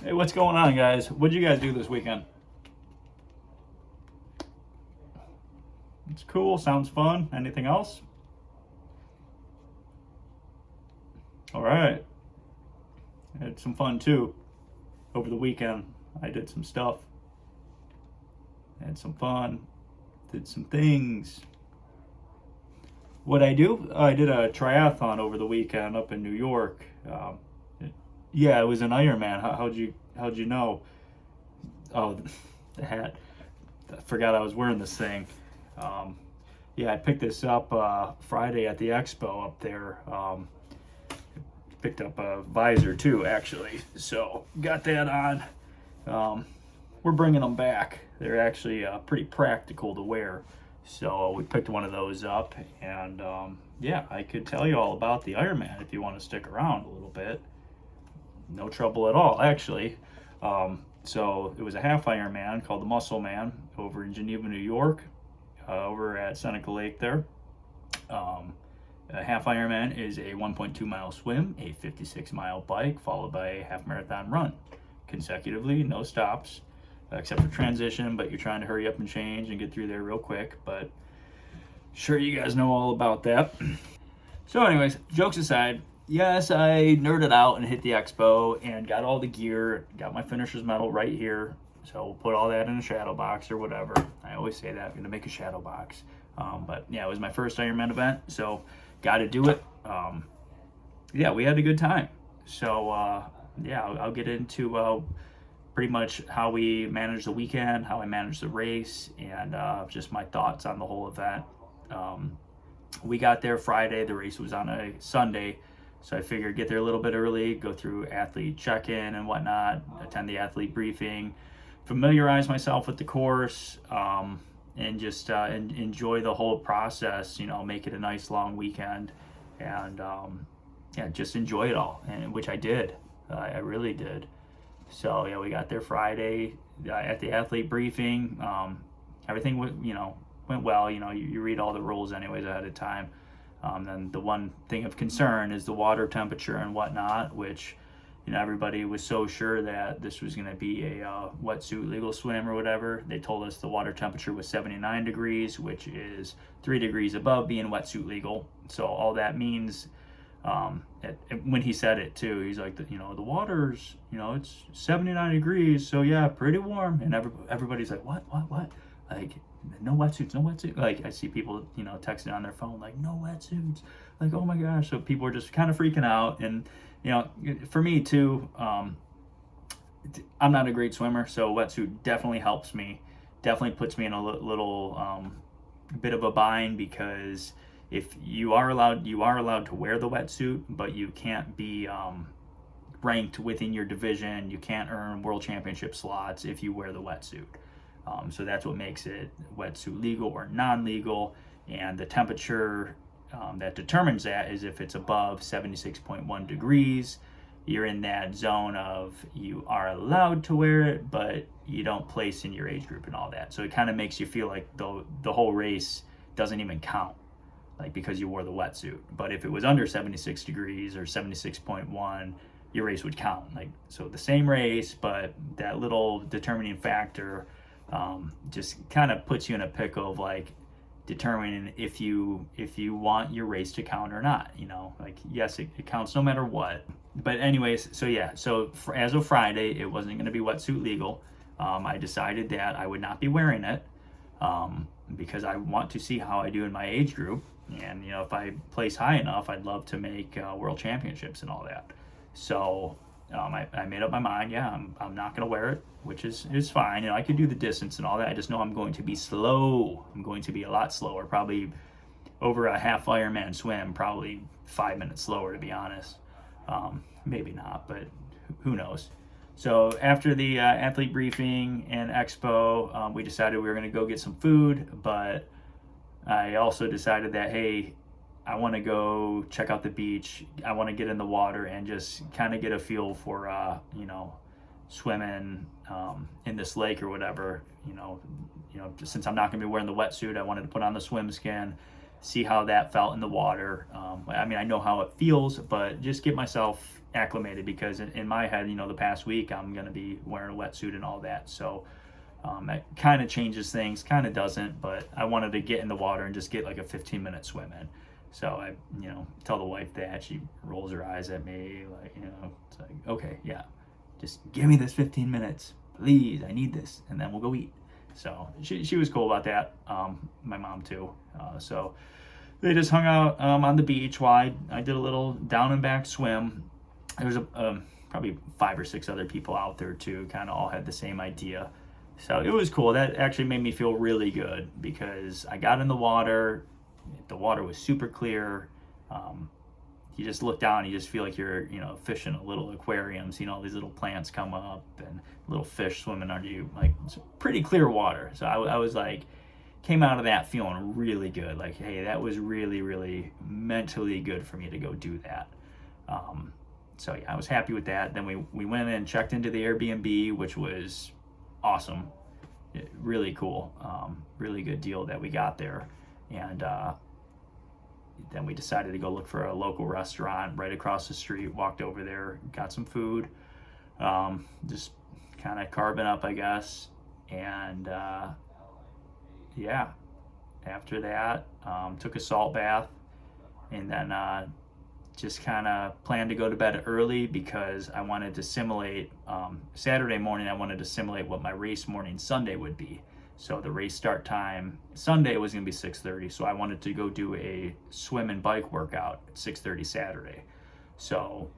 Hey, what's going on, guys? What did you guys do this weekend? It's cool. Sounds fun. Anything else? All right. I had some fun too over the weekend. I did some stuff. Had some fun. Did some things. What I do? I did a triathlon over the weekend up in New York. Yeah, it was an Ironman. How'd you know? Oh, the hat. I forgot I was wearing this thing. Um, yeah, I picked this up Friday at the expo up there. Picked up a visor too, actually. So got that on. We're bringing them back. They're actually pretty practical to wear. So we picked one of those up, and yeah, I could tell you all about the Ironman if you want to stick around a little bit. No trouble at all, actually. So it was a half Ironman called the Musselman over in Geneva, New York, over at Seneca Lake there. A half Ironman is a 1.2 mile swim, a 56 mile bike, followed by a half marathon run consecutively, no stops, except for transition, but you're trying to hurry up and change and get through there real quick. But sure, you guys know all about that. So, anyways, jokes aside, yes, I nerded out and hit the expo and got all the gear, got my finisher's medal right here. So we'll put all that in a shadow box or whatever. I always say that, I'm gonna make a shadow box. But yeah, it was my first Ironman event, so got to do it. Yeah, we had a good time. So yeah, I'll get into pretty much how we managed the weekend, how I managed the race, and just my thoughts on the whole event. We got there Friday. The race was on a Sunday, so I figured get there a little bit early, go through athlete check-in and whatnot, attend the athlete briefing, familiarize myself with the course, and just enjoy the whole process. You know, make it a nice long weekend, and yeah, just enjoy it all, and which I did. I really did. So yeah, we got there Friday at the athlete briefing. Everything went well. You read all the rules anyways ahead of time. Then the one thing of concern is the water temperature and whatnot, which everybody was so sure that this was going to be a wetsuit legal swim or whatever. They told us the water temperature was 79 degrees, which is 3 degrees above being wetsuit legal. So all that means, when he said it too, he's like, the water's, it's 79 degrees, so yeah, pretty warm. And everybody's like, what? Like, no wetsuits, no wetsuits. Like, I see people, texting on their phone, like, no wetsuits. Like, oh my gosh. So people are just kind of freaking out. And, for me too, I'm not a great swimmer, so wetsuit definitely helps me. Definitely puts me in a little bit of a bind, because if you are allowed to wear the wetsuit, but you can't be ranked within your division. You can't earn world championship slots if you wear the wetsuit. So that's what makes it wetsuit legal or non-legal. And the temperature that determines that is if it's above 76.1 degrees, you're in that zone of you are allowed to wear it, but you don't place in your age group and all that. So it kind of makes you feel like the whole race doesn't even count, like, because you wore the wetsuit. But if it was under 76 degrees or 76.1, your race would count. Like, so the same race, but that little determining factor just kind of puts you in a pickle of, like, determining if you want your race to count or not. Like, yes, it counts no matter what. But anyways, so yeah, so as of Friday, it wasn't going to be wetsuit legal. I decided that I would not be wearing it, because I want to see how I do in my age group. And if I place high enough, I'd love to make world championships and all that. So I made up my mind. Yeah, I'm not going to wear it, which is fine. I could do the distance and all that. I just know I'm going to be slow. I'm going to be a lot slower, probably over a half Ironman swim, probably 5 minutes slower, to be honest. Maybe not, but who knows. So after the athlete briefing and expo, we decided we were going to go get some food, but I also decided that, hey, I want to go check out the beach. I want to get in the water and just kind of get a feel for, swimming in this lake or whatever. Just since I'm not going to be wearing the wetsuit, I wanted to put on the swim skin, see how that felt in the water. I know how it feels, but just get myself acclimated, because in my head, the past week I'm going to be wearing a wetsuit and all that. So that kind of changes things, kind of doesn't, but I wanted to get in the water and just get like a 15-minute swim in. So I, tell the wife that. She rolls her eyes at me, like, it's like, okay, yeah, just give me this 15 minutes, please. I need this, and then we'll go eat. So she was cool about that. My mom too. So they just hung out on the beach while I did a little down and back swim. There was probably 5 or 6 other people out there too, kind of all had the same idea. So it was cool. That actually made me feel really good, because I got in the water. The water was super clear. You just look down, you just feel like you're, fish in a little aquarium, seeing all these little plants come up and little fish swimming under you. Like, it's pretty clear water. So I was like, came out of that feeling really good. Like, hey, that was really, really mentally good for me to go do that. So yeah, I was happy with that. Then we went and checked into the Airbnb, which was awesome. Really cool. Really good deal that we got there. And then we decided to go look for a local restaurant right across the street. Walked over there, got some food, just kind of carving up, I guess. And yeah, after that, took a salt bath, and then just kind of planned to go to bed early, because I wanted to simulate Saturday morning. I wanted to simulate what my race morning Sunday would be. So the race start time Sunday was going to be 6:30. So I wanted to go do a swim and bike workout at 6:30 Saturday. So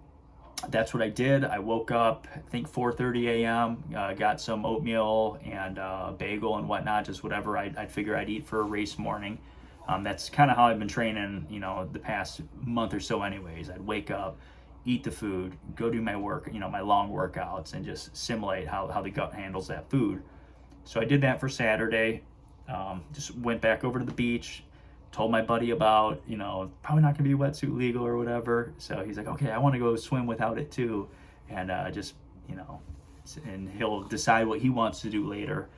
that's what I did. I woke up, I think 4:30 a.m., got some oatmeal and a bagel and whatnot, just whatever I'd figure I'd eat for a race morning. That's kind of how I've been training, the past month or so anyways. I'd wake up, eat the food, go do my work, my long workouts, and just simulate how the gut handles that food. So I did that for Saturday. Just went back over to the beach, told my buddy about, probably not gonna be wetsuit legal or whatever. So he's like, okay, I want to go swim without it too. And just, and he'll decide what he wants to do later.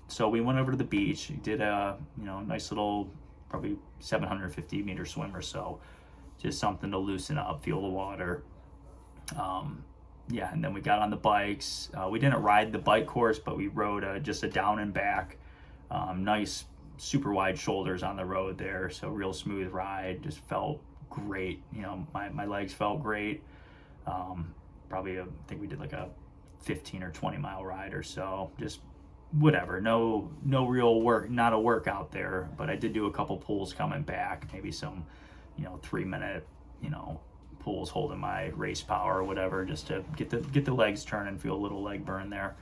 So we went over to the beach, did a, nice little, probably 750 meter swim or so. Just something to loosen up, feel the water. Yeah, and then we got on the bikes. We didn't ride the bike course, but we rode just a down and back. Nice, super wide shoulders on the road there, so real smooth ride. Just felt great. My legs felt great. Probably, I think we did like a 15 or 20 mile ride or so. Just whatever. No real work, not a workout there, but I did do a couple pulls coming back. Maybe some, 3-minute, pulls holding my race power or whatever, just to get the legs turning, feel a little leg burn there.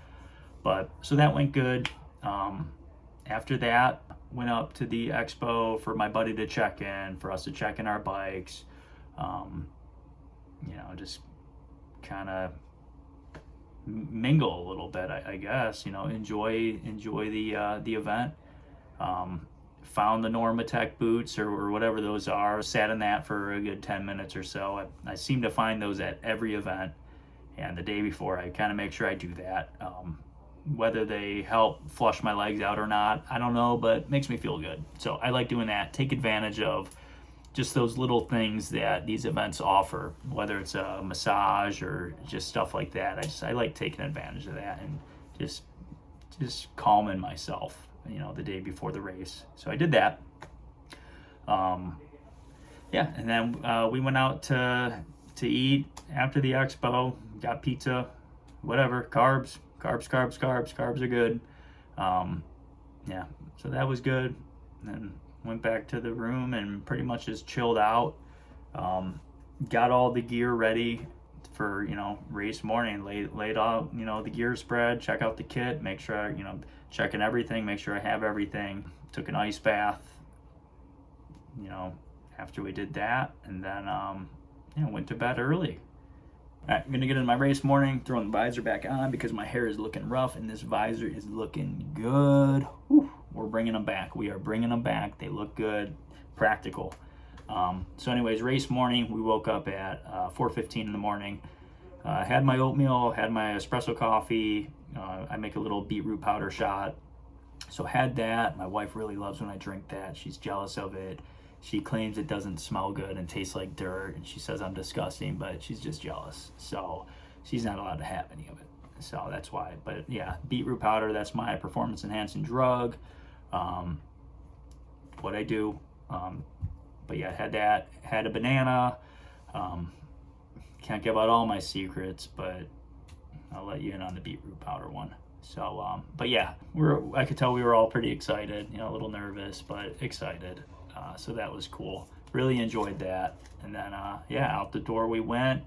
But so that went good. After that, went up to the expo for my buddy to check in, for us to check in our bikes. Just kind of mingle a little bit, I guess. Enjoy the event. Found the Normatec boots or whatever those are, sat in that for a good 10 minutes or so. I seem to find those at every event, and the day before I kind of make sure I do that. Whether they help flush my legs out or not, I don't know, but it makes me feel good. So I like doing that, take advantage of just those little things that these events offer, whether it's a massage or just stuff like that. I like taking advantage of that and just calming myself, the day before the race. So I did that. Yeah, and then we went out to eat after the expo, got pizza, whatever, carbs are good. Yeah, so that was good. And then went back to the room and pretty much just chilled out. Got all the gear ready for, race morning. Laid out, the gear spread, check out the kit, make sure, checking everything, make sure I have everything. Took an ice bath, after we did that, and then went to bed early. All right, I'm gonna get into my race morning, throwing the visor back on because my hair is looking rough and this visor is looking good. Whew, we're bringing them back. We are bringing them back. They look good, practical. So anyways, race morning, we woke up at 4:15 in the morning. Had my oatmeal, had my espresso coffee. I make a little beetroot powder shot. So had that. My wife really loves when I drink that. She's jealous of it. She claims it doesn't smell good and tastes like dirt, and she says I'm disgusting, but she's just jealous. So she's not allowed to have any of it. So that's why. But yeah, beetroot powder, that's my performance enhancing drug. What I do. But yeah, I had that, had a banana. Can't give out all my secrets, but I'll let you in on the beetroot powder one. So, but yeah, I could tell we were all pretty excited, a little nervous, but excited. So that was cool. Really enjoyed that. And then, yeah, out the door we went.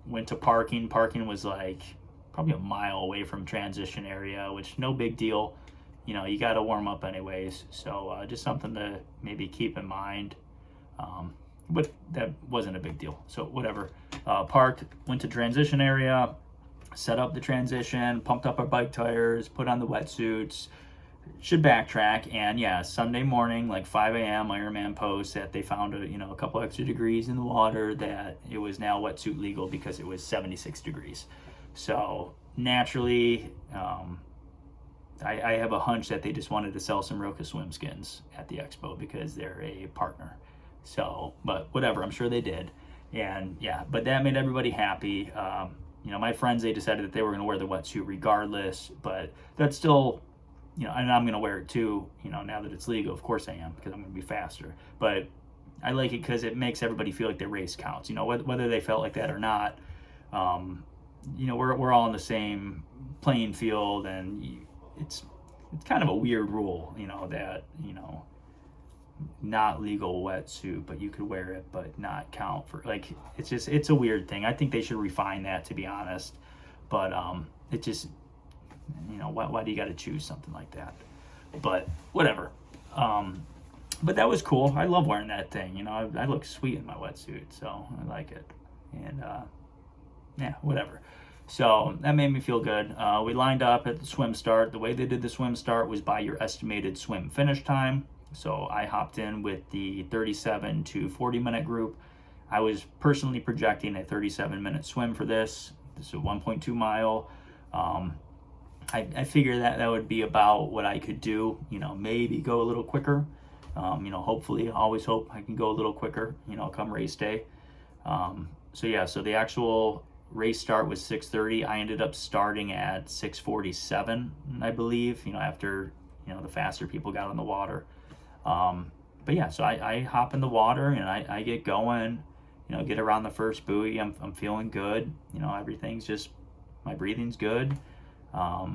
Went to parking. Parking was like probably a mile away from transition area, which no big deal. You got to warm up anyways. So just something to maybe keep in mind. But that wasn't a big deal. So whatever. Parked, went to transition area, set up the transition, pumped up our bike tires, put on the wetsuits. Should backtrack, and yeah, Sunday morning, like 5 a.m., Ironman posts that they found a couple extra degrees in the water, that it was now wetsuit legal because it was 76 degrees. So naturally, I have a hunch that they just wanted to sell some Roka swim skins at the expo because they're a partner. So, but whatever, I'm sure they did. And yeah, but that made everybody happy. My friends, they decided that they were going to wear the wetsuit regardless, but that's still, and I'm going to wear it too, now that it's legal. Of course I am, because I'm going to be faster. But I like it because it makes everybody feel like their race counts, whether they felt like that or not. We're all in the same playing field, and it's kind of a weird rule, that, not legal wetsuit, but you could wear it but not count for, like, it's a weird thing. I think they should refine that, to be honest. But it just, why do you got to choose something like that? But whatever. But that was cool. I love wearing that thing. I look sweet in my wetsuit, so I like it. And yeah, whatever. So that made me feel good. We lined up at the swim start. The way they did the swim start was by your estimated swim finish time. So I hopped in with the 37 to 40 minute group. I was personally projecting a 37-minute swim for this. This is a 1.2 mile. I figured that would be about what I could do, maybe go a little quicker. Hopefully, I always hope I can go a little quicker, come race day. So the actual race start was 6:30. I ended up starting at 6:47, I believe, after, the faster people got on the water. But yeah, so I hop in the water and I get going, get around the first buoy. I'm feeling good. Everything's just, my breathing's good. I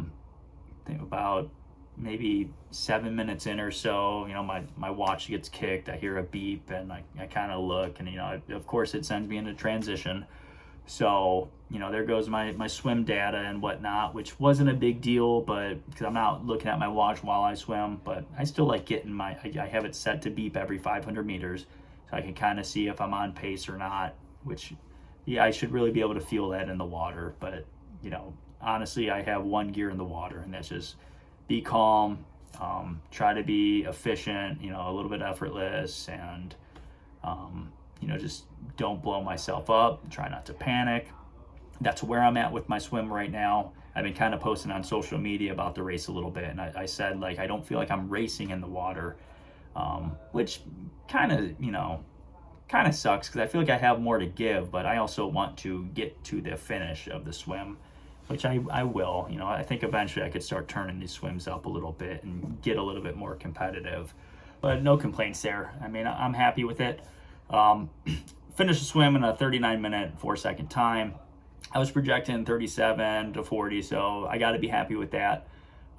think about maybe 7 minutes in or so, my watch gets kicked. I hear a beep and I kind of look, and, of course it sends me into transition. So, there goes my swim data and whatnot, which wasn't a big deal, but because I'm not looking at my watch while I swim, but I still like getting I have it set to beep every 500 meters, so I can kind of see if I'm on pace or not, which, yeah, I should really be able to feel that in the water. But, honestly, I have one gear in the water, and that's just be calm, try to be efficient, a little bit effortless, and, just don't blow myself up, try not to panic. That's where I'm at with my swim right now. I've been kind of posting on social media about the race a little bit, and I said, like, I don't feel like I'm racing in the water, which kind of sucks, because I feel like I have more to give, but I also want to get to the finish of the swim, which I will. I think eventually I could start turning these swims up a little bit and get a little bit more competitive, but no complaints there. I mean, I'm happy with it. Finished the swim in a 39-minute 4-second time. I was projecting 37 to 40, so I got to be happy with that.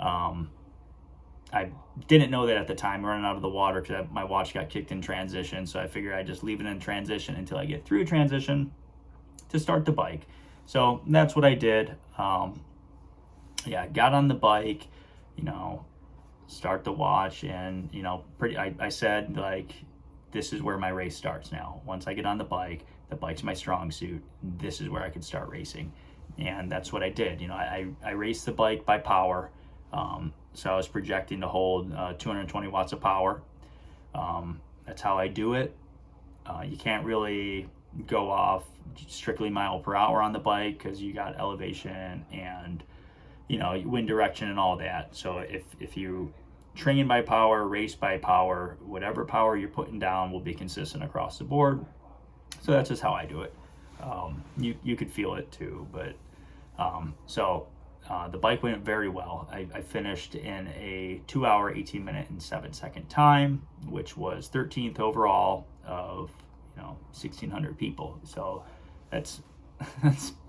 I didn't know that at the time, running out of the water, because my watch got kicked in transition, so I figured I'd just leave it in transition until I get through transition to start the bike. So that's what I did. Yeah, got on the bike, start the watch, and, I said, like, this is where my race starts now. Once I get on the bike's my strong suit. This is where I can start racing. And that's what I did. I raced the bike by power. So I was projecting to hold 220 watts of power. That's how I do it. You can't really go off strictly mile per hour on the bike, because you got elevation and, wind direction and all that. So if you train by power, race by power. Whatever power you're putting down will be consistent across the board. So that's just how I do it. You could feel it too, but the bike went very well. I finished in a 2 hour, 18 minute, and 7 second time, which was 13th overall of 1,600 people. So that's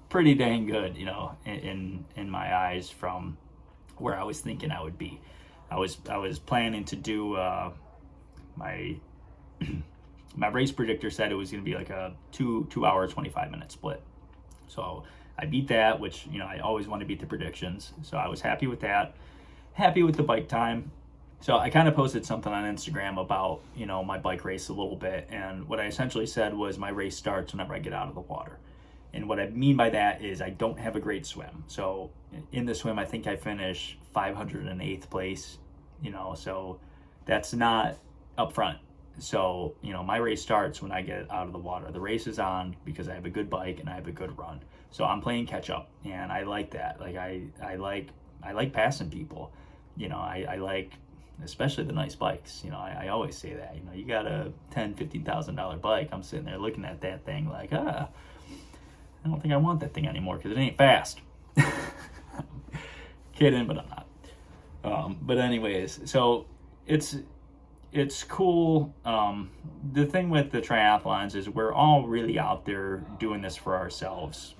pretty dang good, in my eyes from where I was thinking I would be. I was planning to do my my race predictor said it was going to be like a 2 hour 25-minute split. So I beat that, which I always want to beat the predictions. So I was happy with that. Happy with the bike time. So I kind of posted something on Instagram about my bike race a little bit, and what I essentially said was my race starts whenever I get out of the water. And what I mean by that is I don't have a great swim. So in the swim, I think I finished 508th place, so that's not up front. So, my race starts when I get out of the water. The race is on because I have a good bike and I have a good run. So I'm playing catch up, and I like that. Like I like passing people. I like, especially the nice bikes. I always say that. You got a $10,000-$15,000 bike. I'm sitting there looking at that thing like, I don't think I want that thing anymore because it ain't fast. Kidding, but I'm not. But anyways, so it's cool. The thing with the triathlons is we're all really out there doing this for ourselves.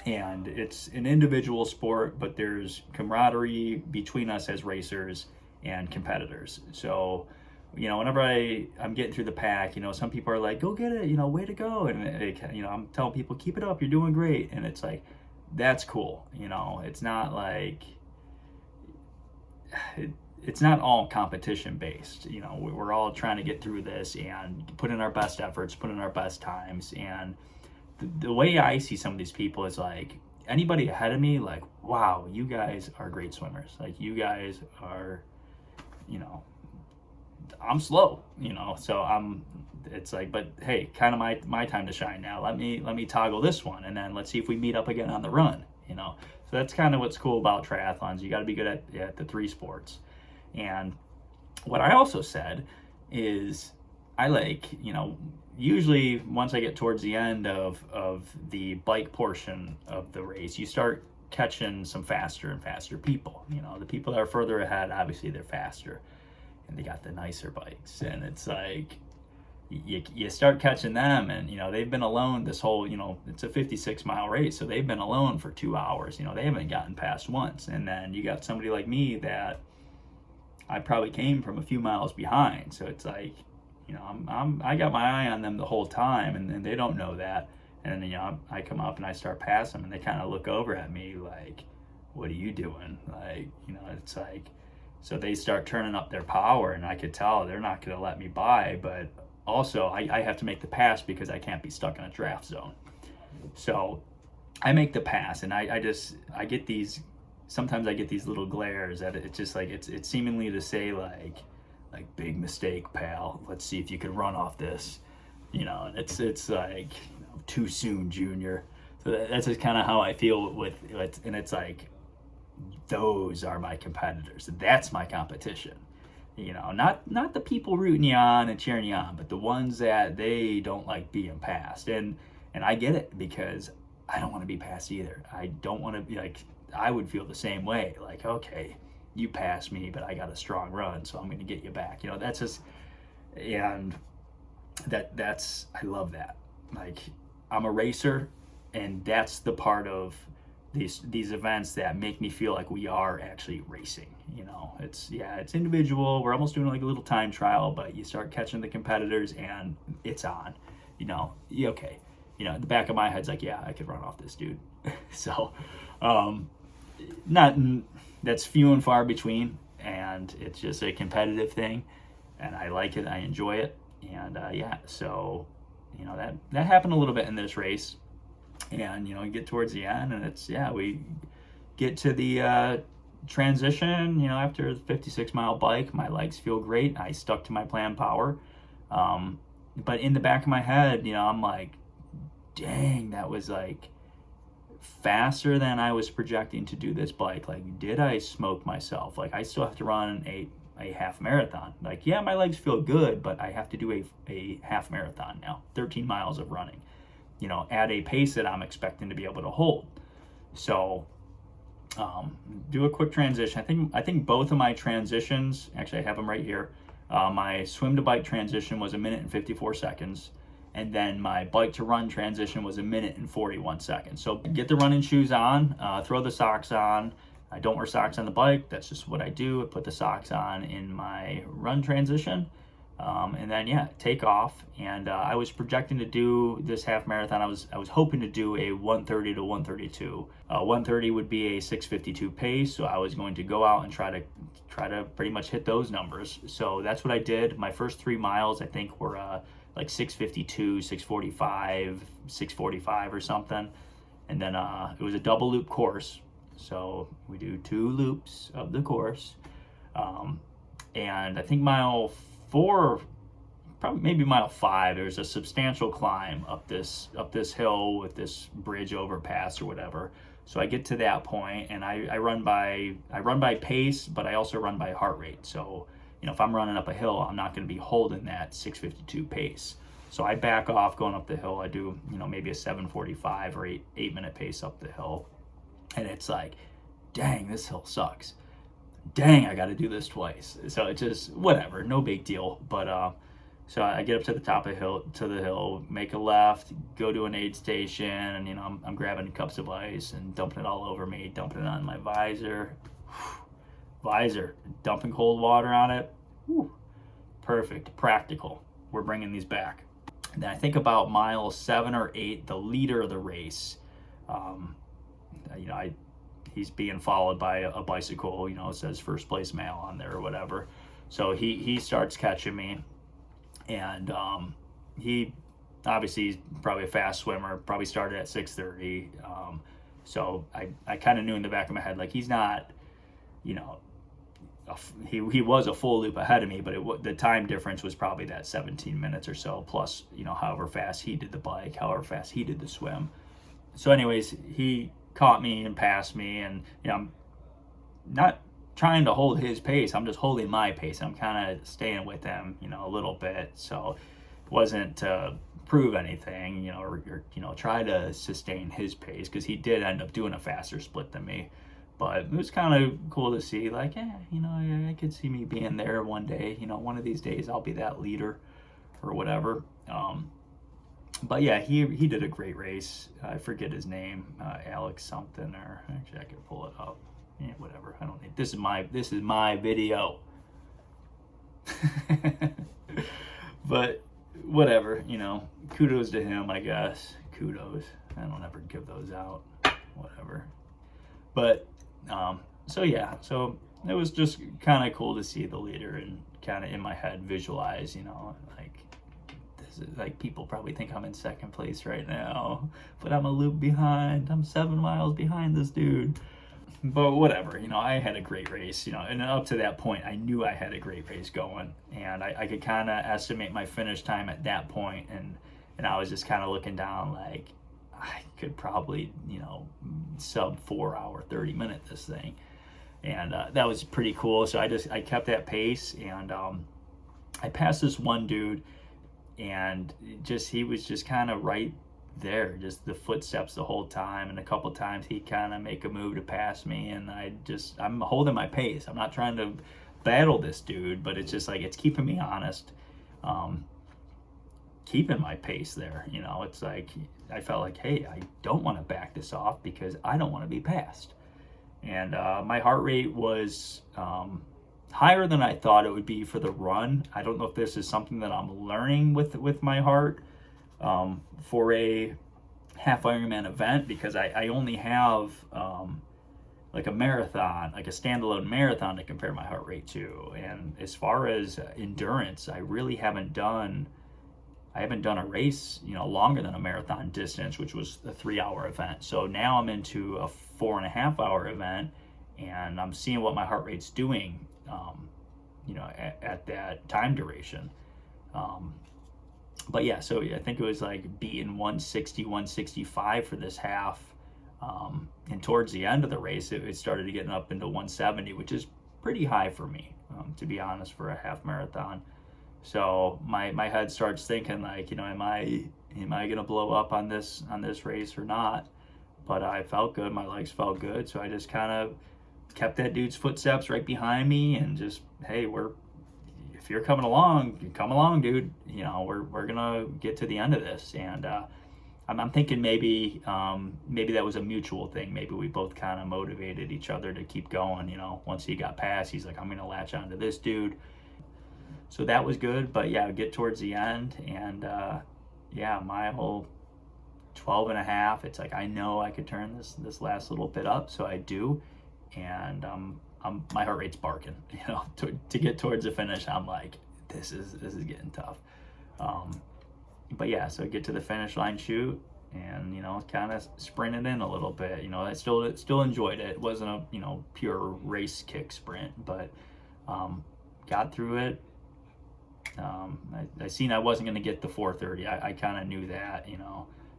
And it's an individual sport, but there's camaraderie between us as racers and competitors. So, whenever I'm getting through the pack, some people are like, go get it, way to go. And, I'm telling people, keep it up, you're doing great. And it's like, that's cool. It's not like, it's not all competition based. We're all trying to get through this and put in our best efforts, put in our best times. And the way I see some of these people is like, anybody ahead of me, like, wow, you guys are great swimmers. Like, you guys are, I'm slow, so it's like, but hey, kind of my time to shine now. Let me toggle this one, and then let's see if we meet up again on the run, So that's kind of what's cool about triathlons. You got to be good at the three sports. And what I also said is I like, usually once I get towards the end of the bike portion of the race, you start catching some faster and faster people. The people that are further ahead, obviously they're faster and they got the nicer bikes. And it's like, you start catching them, and they've been alone this whole, it's a 56-mile race, so they've been alone for 2 hours. They haven't gotten past once. And then you got somebody like me that I probably came from a few miles behind, so it's like, I got my eye on them the whole time, and they don't know that. And I come up and I start passing them, and they kind of look over at me like, what are you doing? Like, it's like, so they start turning up their power, and I could tell they're not going to let me by, but also I have to make the pass because I can't be stuck in a draft zone. So I make the pass, and I get these, sometimes I get these little glares that it's just like, it's seemingly to say like big mistake, pal. Let's see if you can run off this, and it's like, too soon, Junior. So that's just kind of how I feel with it. And it's like, those are my competitors. That's my competition. Not the people rooting you on and cheering you on, but the ones that they don't like being passed. And I get it, because I don't want to be passed either. I don't want to be like, I would feel the same way. Like, okay, you passed me, but I got a strong run, so I'm going to get you back. That's just, and that's, I love that. Like, I'm a racer, and that's the part of these events that make me feel like we are actually racing. It's individual. We're almost doing like a little time trial, but you start catching the competitors and it's on. Okay. The back of my head's like, yeah, I could run off this dude. So, that's few and far between, and it's just a competitive thing, and I like it. I enjoy it, and so that happened a little bit in this race. And you get towards the end, and we get to the transition. After a 56-mile bike, my legs feel great. I stuck to my planned power, but in the back of my head, I'm like, dang, that was like faster than I was projecting to do this bike. Like, did I smoke myself? Like, I still have to run a half marathon. Like, yeah, my legs feel good, but I have to do a half marathon now, 13 miles of running, at a pace that I'm expecting to be able to hold. So do a quick transition. I think both of my transitions, actually I have them right here. My swim to bike transition was 1 minute and 54 seconds. And then my bike to run transition was 1 minute and 41 seconds. So get the running shoes on, throw the socks on. I don't wear socks on the bike. That's just what I do. I put the socks on in my run transition. And then, yeah, take off. And I was projecting to do this half marathon. I was hoping to do a 1:30 to 1:32. 1:30 would be a 6:52 pace. So I was going to go out and try to pretty much hit those numbers. So that's what I did. My first 3 miles, I think, were like 6:52, 6:45, 6:45 or something. And then it was a double loop course. So we do 2 loops of the course. And I think mile 4, probably maybe mile 5, there's a substantial climb up this hill with this bridge overpass or whatever. So I get to that point, and I run by pace, but I also run by heart rate. So if I'm running up a hill, I'm not going to be holding that 6:52 pace. So I back off going up the hill. I do maybe a 7:45 or 8-minute pace up the hill, and it's like, dang, this hill sucks. Dang, I got to do this twice. So it's just whatever, no big deal. But so I get up to the top of the hill, make a left, go to an aid station, and I'm grabbing cups of ice and dumping it all over me, dumping it on my visor, dumping cold water on it. Whew. Perfect, practical. We're bringing these back. And then I think about mile 7 or 8, the leader of the race. He's being followed by a bicycle, it says first place male on there or whatever. So he starts catching me, and he obviously he's probably a fast swimmer, probably started at 6:30. So I kind of knew in the back of my head, like, he's not, he was a full loop ahead of me, but the time difference was probably that 17 minutes or so, plus however fast he did the bike, however fast he did the swim. So anyways, he caught me and passed me, and I'm not trying to hold his pace, I'm just holding my pace. I'm kind of staying with him a little bit, so it wasn't to prove anything, or try to sustain his pace, because he did end up doing a faster split than me. But it was kind of cool to see, like, I could see me being there one day. One of these days I'll be that leader or whatever. But yeah, he did a great race. I forget his name, Alex something, or actually I could pull it up. Yeah, whatever. I don't need. This is my video. But whatever, kudos to him, I guess. Kudos. I don't ever give those out. Whatever. But so yeah, so it was just kind of cool to see the leader and kind of in my head visualize, like, this is like, people probably think I'm in second place right now, but I'm a loop behind. I'm 7 miles behind this dude. But whatever, I had a great race, and up to that point, I knew I had a great race going, and I could kind of estimate my finish time at that point, and I was just kind of looking down, like, I could probably, sub 4 hour, 30 minute this thing. And that was pretty cool. So I kept that pace, and I passed this one dude, and he was just kind of right there, just the footsteps the whole time. And a couple times he'd kind of make a move to pass me, and I'm holding my pace. I'm not trying to battle this dude, but it's just like, it's keeping me honest. Keeping my pace there, it's like, I felt like, hey, I don't want to back this off because I don't want to be passed. And my heart rate was higher than I thought it would be for the run. I don't know if this is something that I'm learning with my heart for a half Ironman event, because I only have like a marathon, like a standalone marathon to compare my heart rate to. And as far as endurance, I really haven't done a race, longer than a marathon distance, which was a 3-hour event. So now I'm into a 4.5-hour event, and I'm seeing what my heart rate's doing, at that time duration. But yeah, so I think it was like beating 160, 165 for this half. And towards the end of the race, it started getting up into 170, which is pretty high for me, to be honest, for a half marathon. So my head starts thinking like, am I gonna blow up on this race or not? But I felt good. My legs felt good, so I just kind of kept that dude's footsteps right behind me, and just, hey, if you're coming along, you come along, dude. We're gonna get to the end of this. And I'm thinking maybe that was a mutual thing. Maybe we both kind of motivated each other to keep going. Once he got past, he's like, I'm gonna latch onto this dude. So that was good. But yeah, get towards the end, and mile 12 and a half. It's like, I know I could turn this last little bit up, so I do. And my heart rate's barking, to get towards the finish. I'm like, this is getting tough. But yeah, so get to the finish line, shoot, and kind of sprinted in a little bit. I still enjoyed it. It wasn't a pure race kick sprint, but got through it. I seen I wasn't going to get the 4:30. I kind of knew that,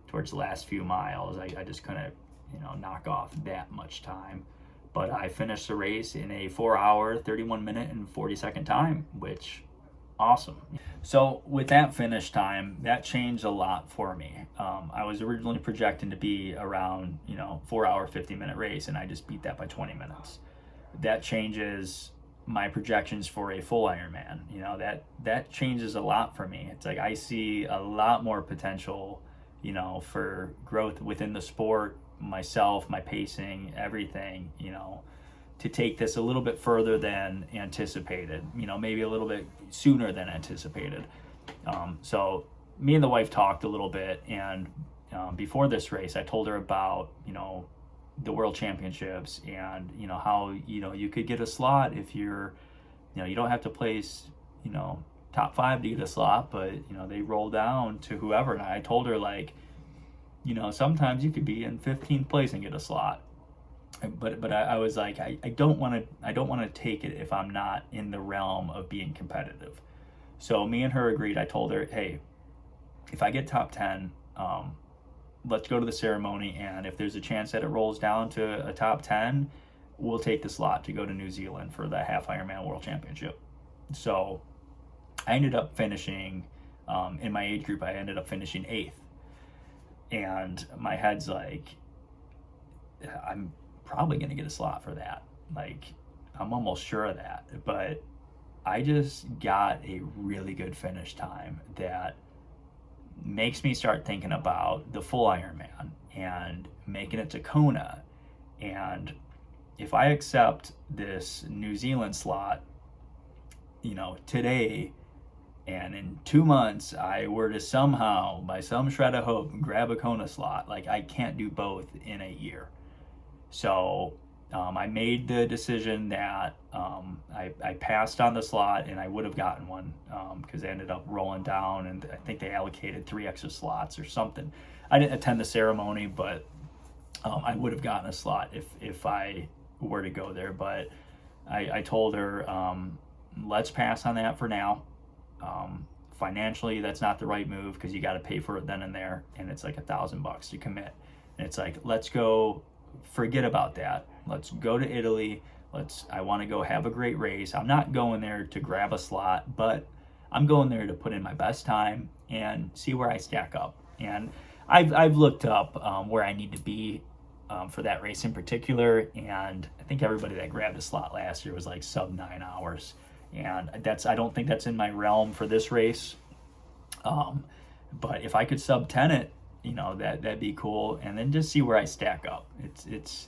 towards the last few miles. I just couldn't, knock off that much time. But I finished the race in a 4 hour, 31 minute, and 40-second time, which, awesome. So with that finish time, that changed a lot for me. I was originally projecting to be around, 4 hour, 50-minute race, and I just beat that by 20 minutes. That changes my projections for a full Ironman. That changes a lot for me. It's like I see a lot more potential, for growth within the sport, myself, my pacing, everything, to take this a little bit further than anticipated, maybe a little bit sooner than anticipated. So me and the wife talked a little bit, and before this race, I told her about, the World Championships, and, how, you could get a slot if you're, you don't have to place, top 5 to get a slot, but, they roll down to whoever. And I told her, like, sometimes you could be in 15th place and get a slot. But I was like, I don't want to take it if I'm not in the realm of being competitive. So me and her agreed. I told her, hey, if I get top 10, let's go to the ceremony, and if there's a chance that it rolls down to a top 10, we'll take the slot to go to New Zealand for the half Ironman World Championship. So I ended up finishing, in my age group, I ended up finishing 8th. And my head's like, I'm probably going to get a slot for that. Like, I'm almost sure of that. But I just got a really good finish time that makes me start thinking about the full Ironman and making it to Kona. And if I accept this New Zealand slot, today, and in 2 months I were to somehow, by some shred of hope, grab a Kona slot, like, I can't do both in a year. So I made the decision that I passed on the slot, and I would have gotten one because they ended up rolling down, and I think they allocated 3 extra slots or something. I didn't attend the ceremony, but I would have gotten a slot if I were to go there. But I told her, let's pass on that for now. Financially, that's not the right move because you got to pay for it then and there, and it's like $1,000 to commit. And it's like, let's go, forget about that. Let's go to Italy. I want to go have a great race. I'm not going there to grab a slot, but I'm going there to put in my best time and see where I stack up. And I've looked up where I need to be for that race in particular, and I think everybody that grabbed a slot last year was like sub 9 hours. And I don't think that's in my realm for this race. But if I could sub 10 it, that'd be cool. And then just see where I stack up. That's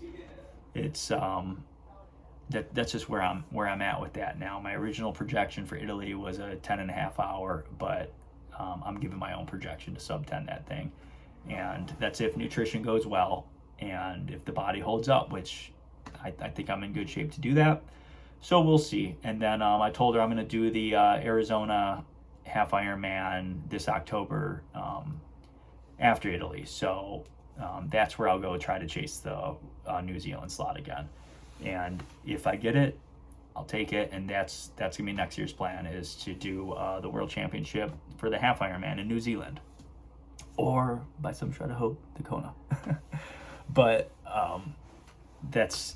just where I'm at with that now. My original projection for Italy was a 10.5 hour, but I'm giving my own projection to sub 10 that thing. And that's if nutrition goes well and if the body holds up, which I think I'm in good shape to do that. So we'll see. And then I told her I'm going to do the Arizona half Ironman this October after Italy. So that's where I'll go try to chase the New Zealand slot again. And if I get it, I'll take it. And that's going to be next year's plan, is to do the World Championship for the half Ironman in New Zealand. Or, by some shred of hope, the Kona. But that's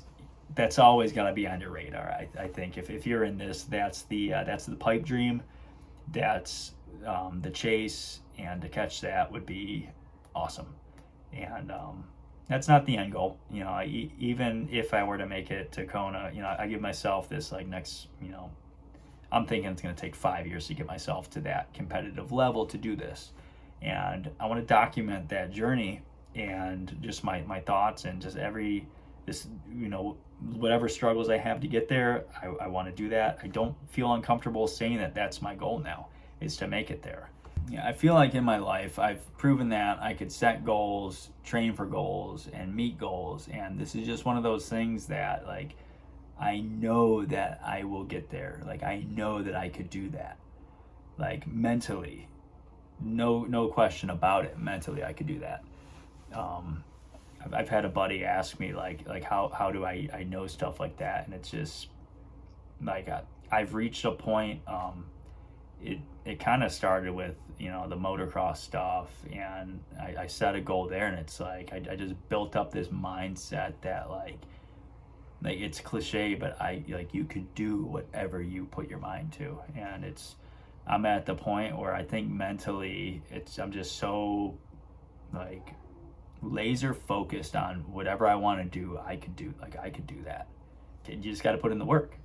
that's always got to be on your radar. I think if you're in this, that's the pipe dream. That's the chase, and to catch that would be awesome. And that's not the end goal. Even if I were to make it to Kona, I give myself this like next, I'm thinking it's going to take 5 years to get myself to that competitive level to do this. And I want to document that journey and just my thoughts and just whatever struggles I have to get there. I want to do that. I don't feel uncomfortable saying that that's my goal now, is to make it there. Yeah, I feel like in my life I've proven that I could set goals, train for goals, and meet goals. And this is just one of those things that, like, I know that I will get there. Like, I know that I could do that. Like, mentally, no question about it. Mentally, I could do that. I've had a buddy ask me like how do I know stuff like that, and it's just like I've reached a point. It kind of started with the motocross stuff, and I set a goal there, and it's like I just built up this mindset that like it's cliche, but you could do whatever you put your mind to. And I'm at the point where I think mentally I'm just so like laser focused on whatever I want to do. I could do that. You just got to put in the work,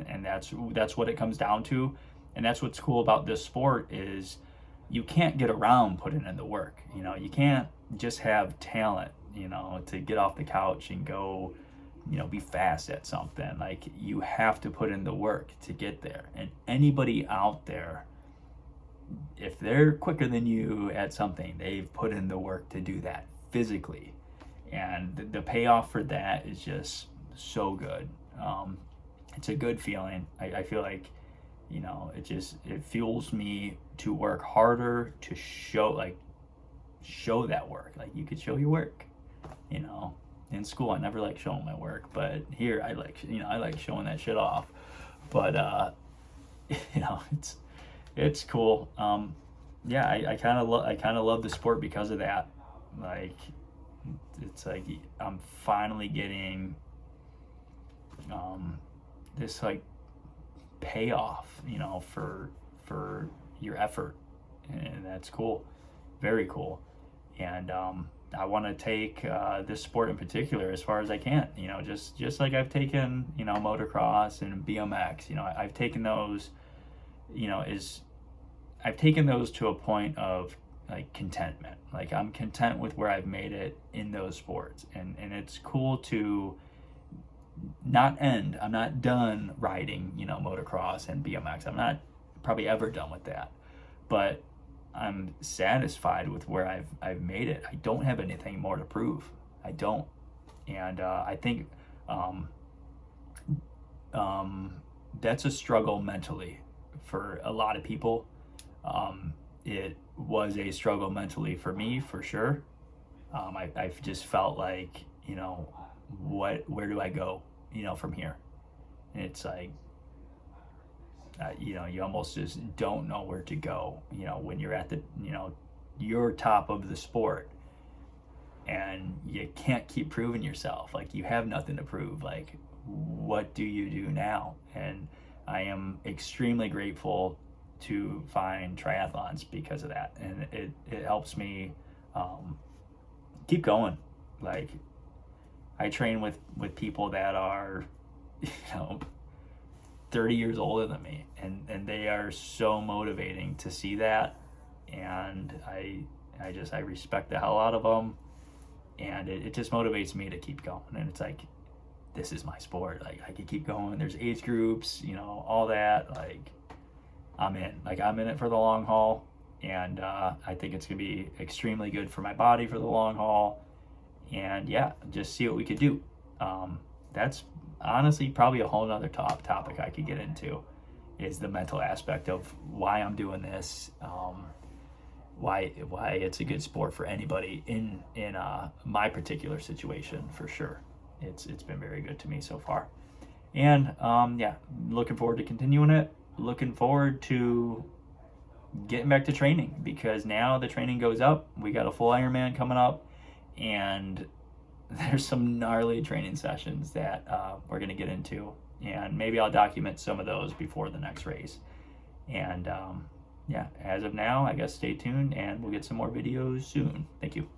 and that's what it comes down to. And that's what's cool about this sport is you can't get around putting in the work. You can't just have talent to get off the couch and go be fast at something. Like, you have to put in the work to get there. And anybody out there, if they're quicker than you at something, they've put in the work to do that physically, and the payoff for that is just so good. It's a good feeling. I feel like it fuels me to work harder, to show that work. Like, you could show your work. In school I never like showing my work, but here I like showing that shit off. But it's cool. Yeah, I kind of love the sport because of that. Like, it's like I'm finally getting this like payoff, for your effort, and that's cool, very cool. And I want to take this sport in particular as far as I can. Just like I've taken motocross and BMX. I've taken those. I've taken those to a point of like contentment. Like, I'm content with where I've made it in those sports, and it's cool to I'm not done riding motocross and BMX. I'm not probably ever done with that, but I'm satisfied with where I've made it. I don't have anything more to prove. I don't. And I think that's a struggle mentally for a lot of people. It was a struggle mentally for me, for sure. I've just felt like, where do I go, from here? And it's like, you almost just don't know where to go, when you're at the, you're top of the sport, and you can't keep proving yourself. Like, you have nothing to prove. Like, what do you do now? And I am extremely grateful to find triathlons because of that, and it helps me keep going. Like, I train with people that are 30 years older than me, and they are so motivating to see that. And I respect the hell out of them, and it just motivates me to keep going. And it's like, this is my sport. Like, I could keep going. There's age groups, all that. Like, I'm in it for the long haul, and I think it's gonna be extremely good for my body for the long haul. And yeah, just see what we could do. That's honestly probably a whole nother topic I could get into, is the mental aspect of why I'm doing this, why it's a good sport for anybody in my particular situation. For sure, it's been very good to me so far. And yeah, looking forward to continuing it. Looking forward to getting back to training, because now the training goes up. We got a full Ironman coming up, and there's some gnarly training sessions that we're going to get into, and maybe I'll document some of those before the next race. And yeah, as of now, I guess stay tuned, and we'll get some more videos soon. Thank you.